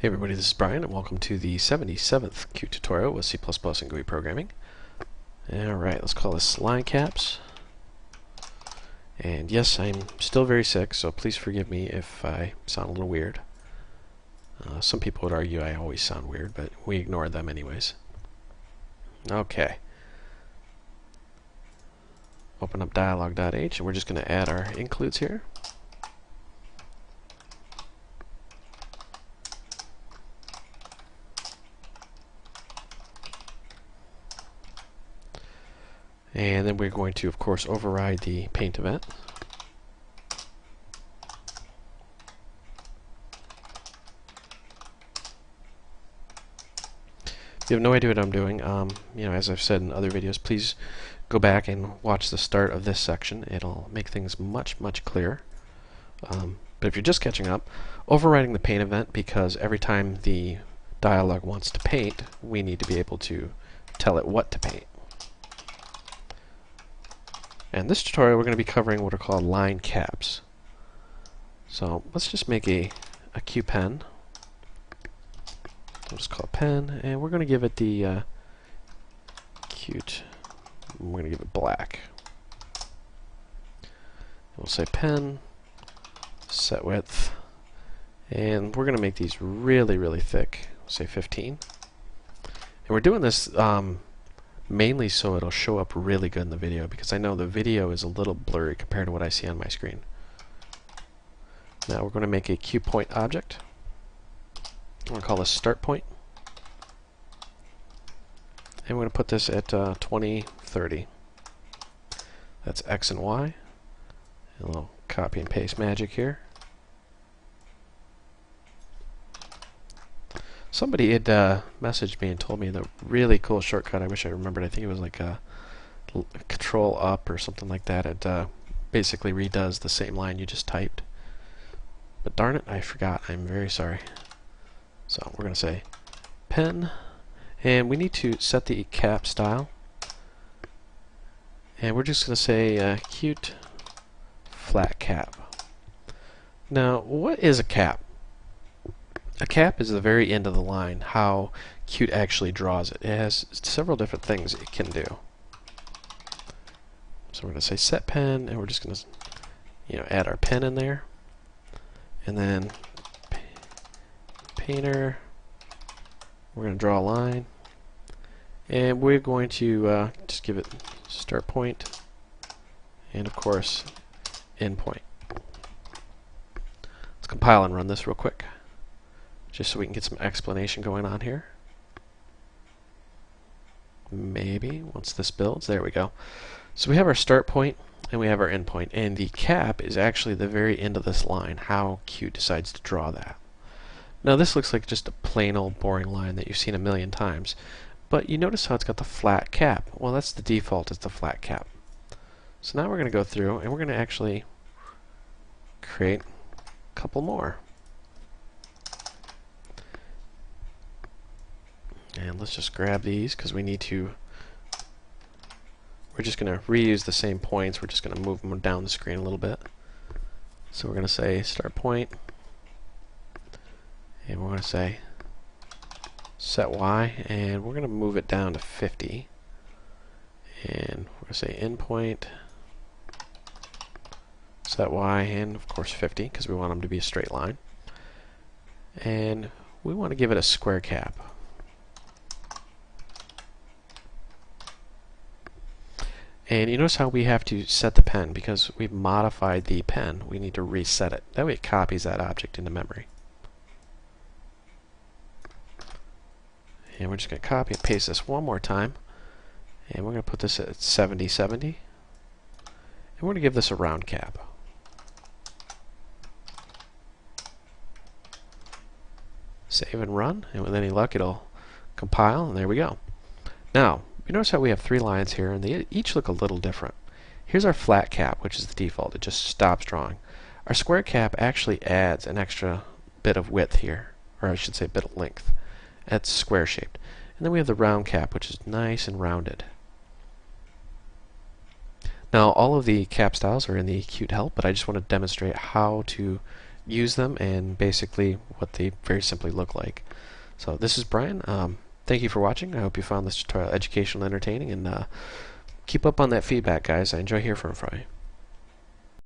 Hey everybody, this is Brian and welcome to the 77th Qt tutorial with C++ and GUI programming. Alright, let's call this line caps. And yes, I'm still very sick, so please forgive me if I sound a little weird. Some people would argue I always sound weird, but we ignore them anyways. Okay. Open up dialog.h and we're just going to add our includes here. And then we're going to, of course, override the paint event. If you have no idea what I'm doing, as I've said in other videos, please go back and watch the start of this section. It'll make things much clearer. But if you're just catching up, overriding the paint event, because every time the dialog wants to paint, we need to be able to tell it what to paint. And this tutorial we're going to be covering what are called line caps. So let's just make a QPen. We'll just call it pen, and we're going to give it the cute. We're going to give it black. We'll say pen, set width, and we're going to make these really thick. We'll say 15. And we're doing this mainly so it'll show up really good in the video, because I know the video is a little blurry compared to what I see on my screen. Now we're going to make a QPoint object. I'm going to call this start point. And we're going to put this at 20, 30. That's X and Y. A little copy and paste magic here. Somebody had messaged me and told me the really cool shortcut. I wish I remembered. I think it was like a Control Up or something like that. It basically redoes the same line you just typed. But darn it, I forgot. I'm very sorry. So we're going to say pen, and we need to set the cap style. And we're just going to say Qt flat cap. Now, what is a cap? A cap is the very end of the line, how Qt actually draws it. It has several different things it can do. So we're going to say set pen, and we're just going to add our pen in there. And then painter, we're going to draw a line. And we're going to just give it start point, and of course end point. Let's compile and run this real quick, just so we can get some explanation going on here. Maybe once this builds, there we go. So we have our start point and we have our end point, and the cap is actually the very end of this line, how Qt decides to draw that. Now this looks like just a plain old boring line that you've seen a million times, but you notice how it's got the flat cap. Well, that's the default, is the flat cap. So now we're going to go through and we're going to actually create a couple more. And let's just grab these, because we need to, we're just going to reuse the same points. We're just going to move them down the screen a little bit. So we're going to say start point, and we're going to say set Y, and we're going to move it down to 50. And we're going to say end point, set Y, and of course 50, because we want them to be a straight line. And we want to give it a square cap. And you notice how we have to set the pen, because we've modified the pen. We need to reset it. That way it copies that object into memory. And we're just going to copy and paste this one more time. And we're going to put this at 70, 70. And we're going to give this a round cap. Save and run, and with any luck it'll compile, and there we go. Now, you notice how we have three lines here, and they each look a little different. Here's our flat cap, which is the default. It just stops drawing. Our square cap actually adds an extra bit of width here, or I should say bit of length. That's square shaped. And then we have the round cap, which is nice and rounded. Now all of the cap styles are in the Qt help, but I just want to demonstrate how to use them and basically what they very simply look like. So this is Brian. Thank you for watching. I hope you found this tutorial educational, entertaining, and keep up on that feedback, guys. I enjoy hearing from you.